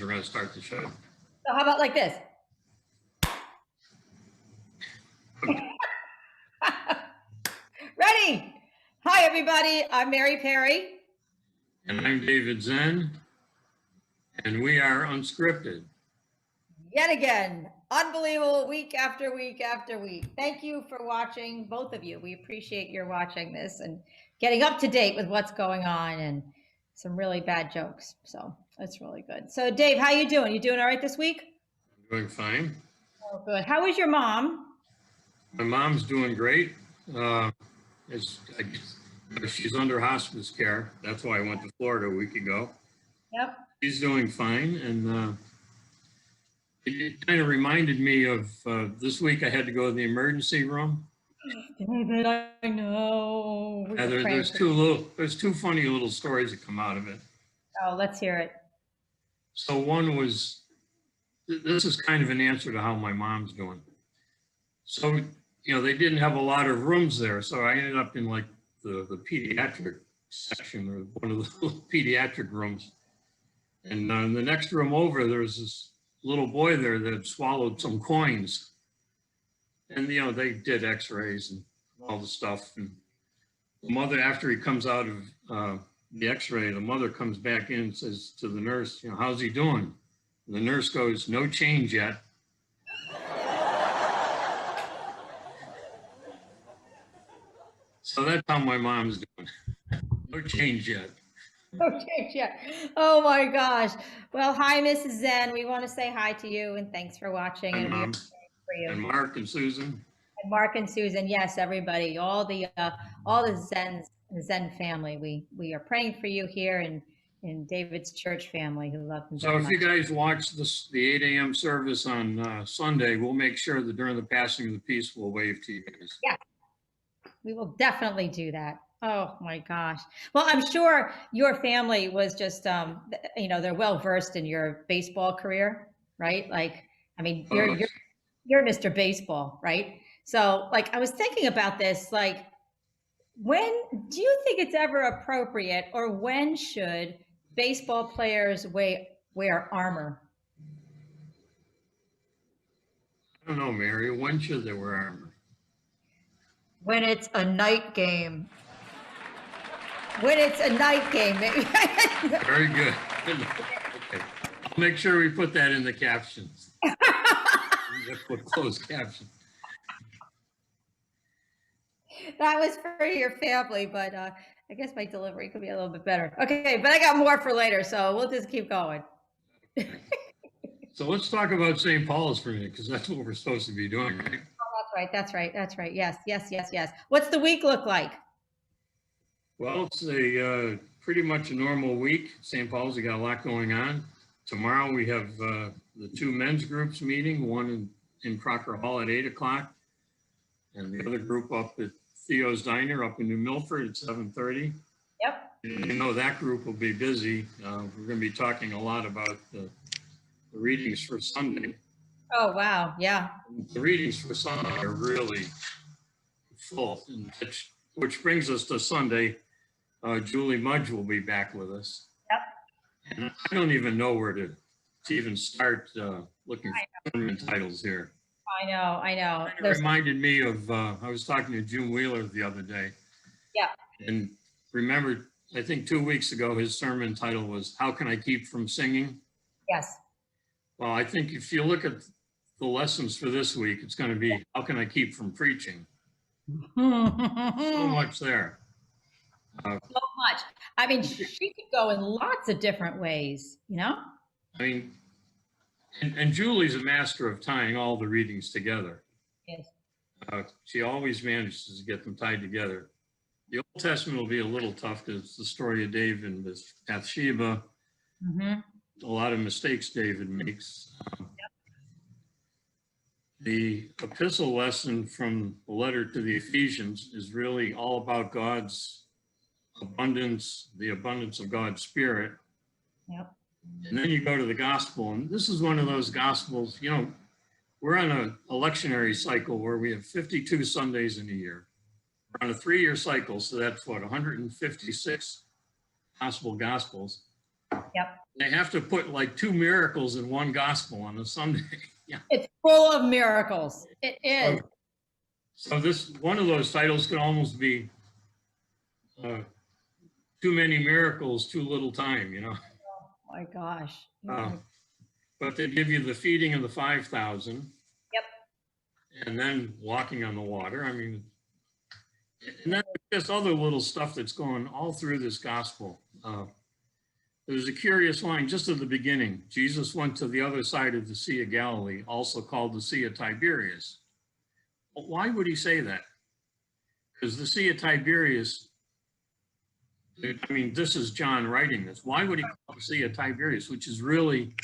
we're going to start the show. So how about like this? Ready? Hi, everybody. I'm Mary Perry. And I'm David Zen. And we are Unscripted. Yet again, unbelievable, week after week after week. Thank you for watching, both of you. We appreciate your watching this and getting up to date with what's going on and some really bad jokes. So that's really good. So Dave, how you doing? You doing all right this week? I'm doing fine. Oh, good. How is your mom? My mom's doing great. She's under hospice care. That's why I went to Florida a week ago. Yep. She's doing fine. And it kind of reminded me of this week I had to go to the emergency room. David, I know. Yeah, there's two funny little stories that come out of it. Oh, let's hear it. So one was, this is kind of an answer to how my mom's doing. So, they didn't have a lot of rooms there. So I ended up in like the pediatric section, or one of the little pediatric rooms. And in the next room over, there's this little boy there that swallowed some coins. And, they did x-rays and all the stuff. And the mother, after he comes out of the x-ray, the mother comes back in and says to the nurse, how's he doing? And the nurse goes, no change yet. So that's how my mom's doing. No change yet. Okay, yeah. Oh my gosh. Well, hi, Mrs. Zen. We want to say hi to you and thanks for watching. And Mom, for you. And Mark and Susan. And Mark and Susan, yes, everybody, all the Zen family. We are praying for you here in David's church family who love him. So if you guys watch the 8 a.m. service on Sunday, we'll make sure that during the passing of the peace, we'll wave to you guys. Yeah, we will definitely do that. Oh my gosh. Well, I'm sure your family was just, they're well versed in your baseball career, right? Like, I mean, you're Mr. Baseball, right? So like, I was thinking about this, like, when do you think it's ever appropriate, or when should baseball players wear armor? I don't know, Mary. When should they wear armor? When it's a night game. When it's a night game, maybe. Very good. Okay. I'll make sure we put that in the captions. Just put closed captions. That was for your family, but I guess my delivery could be a little bit better. Okay, but I got more for later, so we'll just keep going. So let's talk about St. Paul's for a minute, because that's what we're supposed to be doing, right? Oh, that's right. Yes. What's the week look like? Well, it's pretty much a normal week. St. Paul's, we got a lot going on. Tomorrow we have the two men's groups meeting, one in Crocker Hall at 8 o'clock, and the other group up at Theo's Diner up in New Milford at 7:30. Yep. That group will be busy. We're going to be talking a lot about the readings for Sunday. Oh, wow. Yeah. The readings for Sunday are really full, which brings us to Sunday. Julie Mudge will be back with us. Yep. And I don't even know where to even start looking for sermon titles here. I know. It reminded me of, I was talking to Jim Wheeler the other day. Yeah. And remember, I think 2 weeks ago, his sermon title was, How Can I Keep From Singing? Yes. Well, I think if you look at the lessons for this week, it's going to be, How Can I Keep From Preaching? So much there. So much. I mean, she could go in lots of different ways, I mean, and Julie's a master of tying all the readings together. Yes. She always manages to get them tied together. The Old Testament will be a little tough because it's the story of David and Bathsheba. Mm-hmm. A lot of mistakes David makes. The epistle lesson from the letter to the Ephesians is really all about God's abundance, the abundance of God's Spirit. Yep. And then you go to the gospel, and this is one of those gospels, we're on a lectionary cycle where we have 52 Sundays in a year. We're on a 3-year cycle, so that's 156 gospels. Yep. They have to put like 2 miracles in one gospel on a Sunday. Yeah. It's full of miracles. It is. So this, one of those titles could almost be too many miracles, too little time, you know. Oh my gosh. But they give you the feeding of the 5,000. Yep. And then walking on the water. I mean, and then there's other little stuff that's going all through this gospel. There's a curious line just at the beginning. Jesus went to the other side of the Sea of Galilee, also called the Sea of Tiberias. Well, why would he say that? Because the Sea of Tiberias, I mean, this is John writing this. Why would he call it the Sea of Tiberias, which is really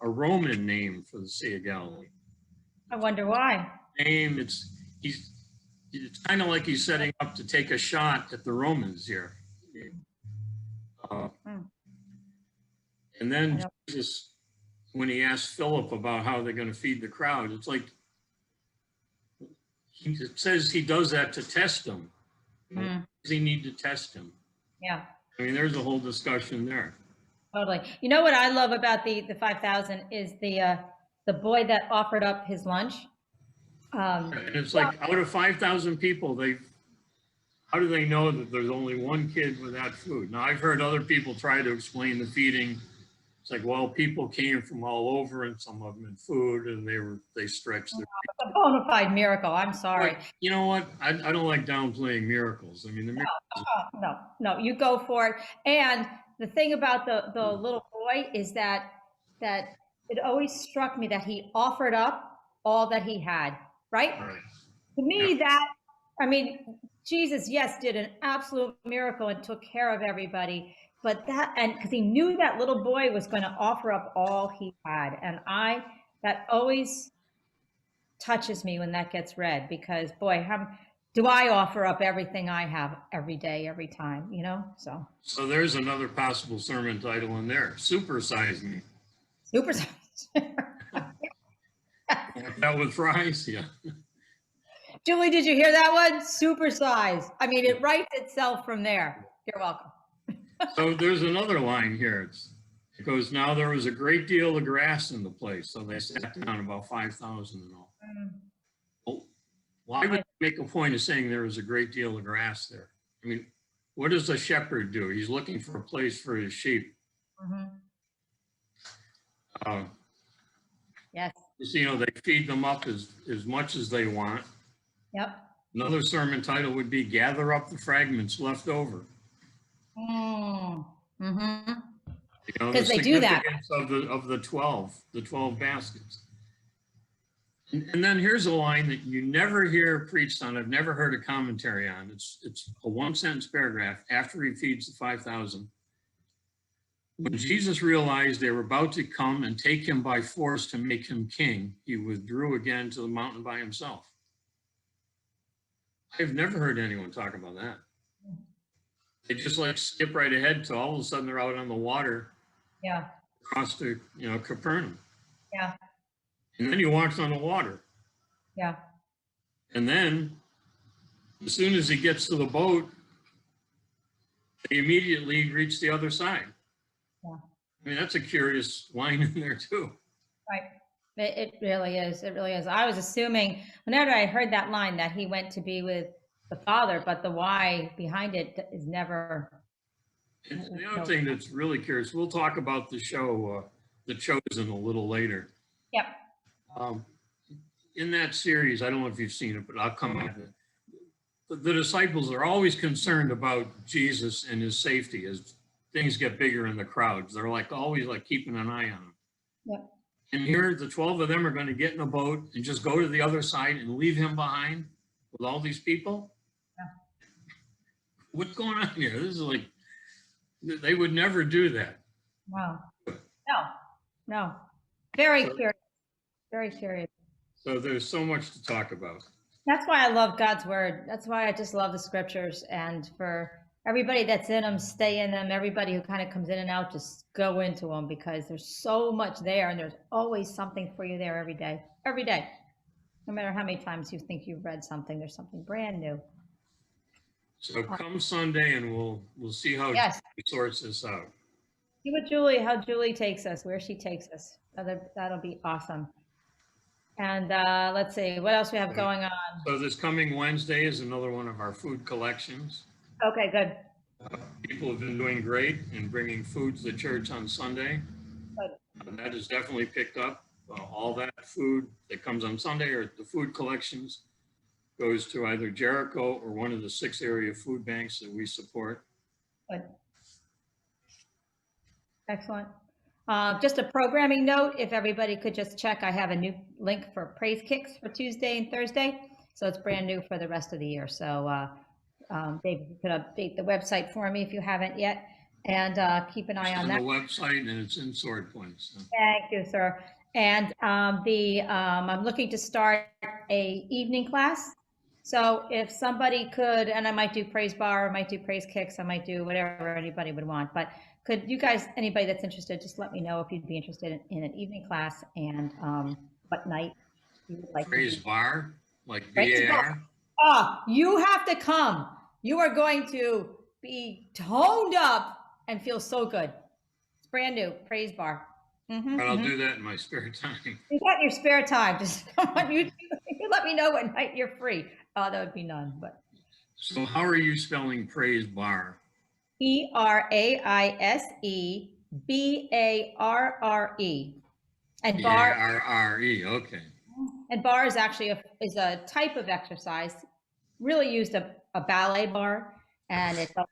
a Roman name for the Sea of Galilee? I wonder why. It's kind of like he's setting up to take a shot at the Romans here. And then Jesus, when he asked Philip about how they're going to feed the crowd, it's like, it says he does that to test him. Why does he need to test him? Yeah. I mean, there's a whole discussion there. Totally. You know what I love about the 5,000 is the boy that offered up his lunch. And it's like out of 5,000 people, how do they know that there's only one kid without food? Now, I've heard other people try to explain the feeding. It's like, well, people came from all over, and some of them had food, and they stretched their. It's a bona fide miracle. I'm sorry. But you know what? I don't like downplaying miracles. I mean, the miracles. No, you go for it. And the thing about the little boy is that it always struck me that he offered up all that he had. Right? To me, I mean, Jesus, yes, did an absolute miracle and took care of everybody. But and because he knew that little boy was going to offer up all he had. And that always touches me when that gets read, because boy, do I offer up everything I have every day, every time, you know? So there's another possible sermon title in there. Supersize me. Supersize. That with fries, yeah. Julie, did you hear that one? Supersize. I mean, it writes itself from there. You're welcome. So there's another line here. It goes, now there was a great deal of grass in the place. So they sat down about 5,000 and all. Well, why would they make a point of saying there was a great deal of grass there? I mean, what does a shepherd do? He's looking for a place for his sheep. Yes. You know, they feed them up as much as they want. Yep. Another sermon title would be Gather Up the Fragments Left Over. You know, because they do that. Of the 12 baskets. And then here's a line that you never hear preached on. I've never heard a commentary on. It's a 1-sentence paragraph after he feeds the 5,000. When Jesus realized they were about to come and take him by force to make him king, he withdrew again to the mountain by himself. I've never heard anyone talk about that. They just like skip right ahead to all of a sudden they're out on the water. Yeah. Across to, Capernaum. Yeah. And then he walks on the water. Yeah. And then as soon as he gets to the boat, they immediately reach the other side. Yeah. I mean, that's a curious line in there too. Right. It really is. It really is. I was assuming whenever I heard that line that he went to be with the Father, but the why behind it is never. And the other thing that's really curious, we'll talk about the show, The Chosen, a little later. Yep. In that series, I don't know if you've seen it, but I'll come back to it. The disciples are always concerned about Jesus and his safety as things get bigger in the crowds. They're like always like keeping an eye on him. Yep. And here, the 12 of them are going to get in a boat and just go to the other side and leave him behind with all these people. Yeah. What's going on here? This is like, they would never do that. Wow. No. Very curious. Very curious. So there's so much to talk about. That's why I love God's word. That's why I just love the scriptures. And for everybody that's in them, stay in them. Everybody who kind of comes in and out, just go into them, because there's so much there, and there's always something for you there every day. Every day. No matter how many times you think you've read something, there's something brand new. So come Sunday and we'll see how he sorts this out. See what Julie, how Julie takes us, where she takes us. That'll be awesome. And let's see, what else we have going on? So this coming Wednesday is another one of our food collections. Okay, good. People have been doing great in bringing food to the church on Sunday. Good. That has definitely picked up. All that food that comes on Sunday or the food collections goes to either Jericho or one of the 6 area food banks that we support. Good. Excellent. Just a programming note, if everybody could just check, I have a new link for Praise Kicks for Tuesday and Thursday. So it's brand new for the rest of the year. So Dave, you could update the website for me if you haven't yet, and keep an eye on that. On the website, and it's in Sword Points. So. Thank you, sir. And I'm looking to start a evening class. So if somebody could, and I might do praise bar, I might do praise kicks, I might do whatever anybody would want, but could you guys, anybody that's interested, just let me know if you'd be interested in an evening class and what night you would like. Praise bar, like VAR? Oh, you have to come. You are going to be toned up and feel so good. It's brand new, praise bar. But I'll do that in my spare time. You got your spare time. Just come on, you let me know what night you're free. Oh, that would be none. But so, how are you spelling praise bar? PRAISEBARRE. And bar. BARRE. Okay. And bar is actually is a type of exercise. Really used a ballet bar, and it's a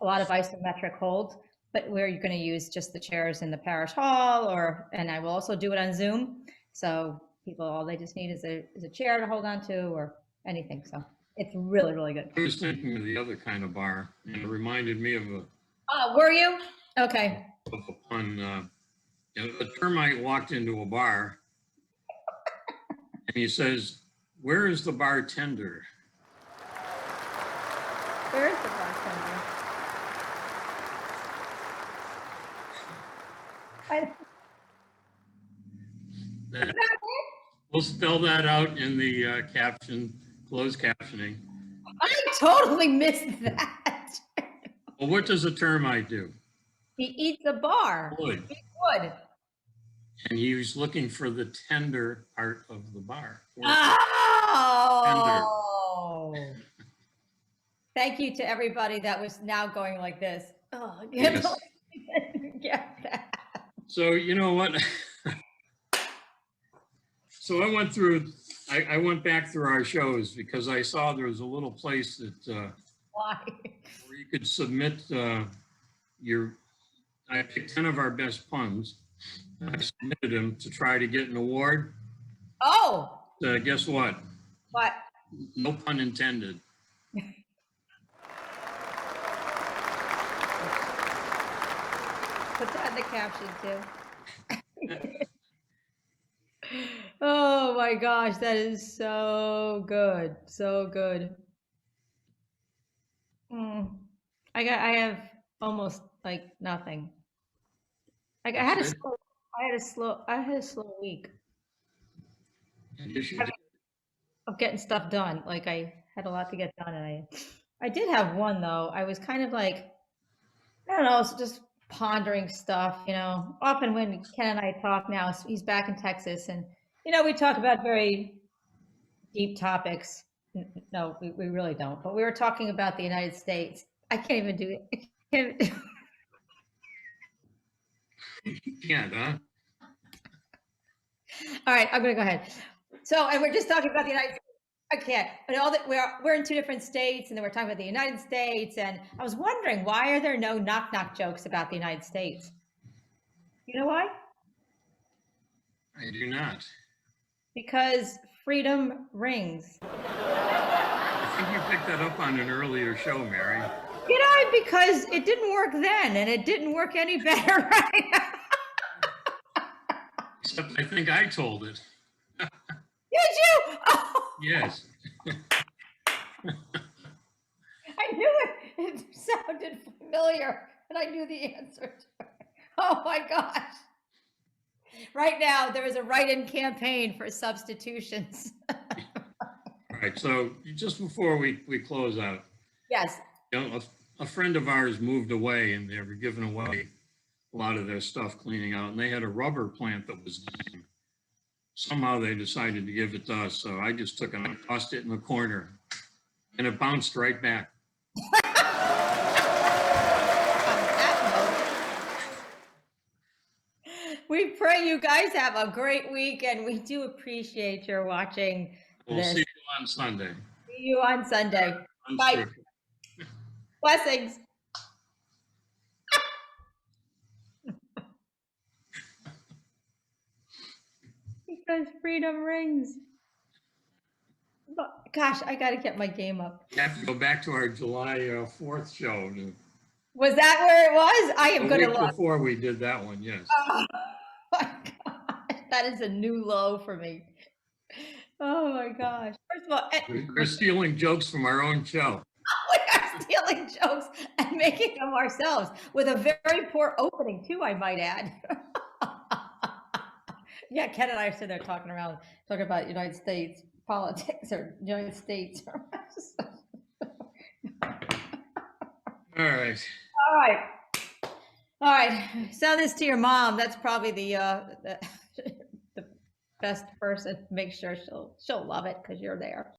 lot of isometric holds. But where you're going to use just the chairs in the parish hall, and I will also do it on Zoom. So people, all they just need is a chair to hold on to or anything. So it's really, really good. I was thinking of the other kind of bar, and it reminded me of a. Oh, were you? Okay. Of a pun. A termite walked into a bar, and he says, "Where is the bartender?" Where is the bartender? We'll spell that out in the caption, closed captioning. I totally missed that. Well, what does a termite do? He eats a bar. Wood. Wood. And he was looking for the tender part of the bar. Oh. Tender. Thank you to everybody that was now going like this. Oh, yes. Get that. So you know what? So I went back through our shows because I saw there was a little place that why where you could submit I picked 10 of our best puns. I submitted them to try to get an award. Oh. Guess what? What? No pun intended. Put that in the caption too. Oh my gosh, that is so good. So good. I have almost like nothing. Like I had a slow week of getting stuff done. Like I had a lot to get done, and I did have one though. I was kind of like, I don't know, just pondering stuff, you know. Often when Ken and I talk now, he's back in Texas, and you know, we talk about very deep topics. No, we really don't. But we were talking about the United States. I can't even do it. You can't, huh? All right, I'm gonna go ahead. So, and we're just talking about the United States. I can't. And all that we're in 2 different states, and then we're talking about the United States. And I was wondering, why are there no knock-knock jokes about the United States? You know why? I do not. Because freedom rings. I think you picked that up on an earlier show, Mary. Did I? Because it didn't work then, and it didn't work any better right now. Except I think I told it. Did you? Oh. Yes. I knew it. It sounded familiar, and I knew the answer to it. Oh my gosh. Right now, there is a write-in campaign for substitutions. All right, so just before we close out. Yes. You know, a friend of ours moved away, and they were giving away a lot of their stuff cleaning out, and they had a rubber plant that was dying. Somehow they decided to give it to us, so I just took it and tossed it in the corner, and it bounced right back. We pray you guys have a great week, and we do appreciate your watching We'll this. see you on Sunday. See you on Sunday. Bye. Unscripted. Blessings. Because freedom rings. Gosh, I got to get my game up. You have to go back to our July 4th show. Was that where it was? I am going to look. Before we did that one, yes. Oh my gosh, that is a new low for me. Oh my gosh. First of all, We're stealing jokes from our own show. we are stealing jokes and making them ourselves with a very poor opening too, I might add. Yeah, Ken and I are sitting there talking about United States politics or United States. All right. All right. All right. Sell this to your mom. That's probably the best person. Make sure she'll love it because you're there.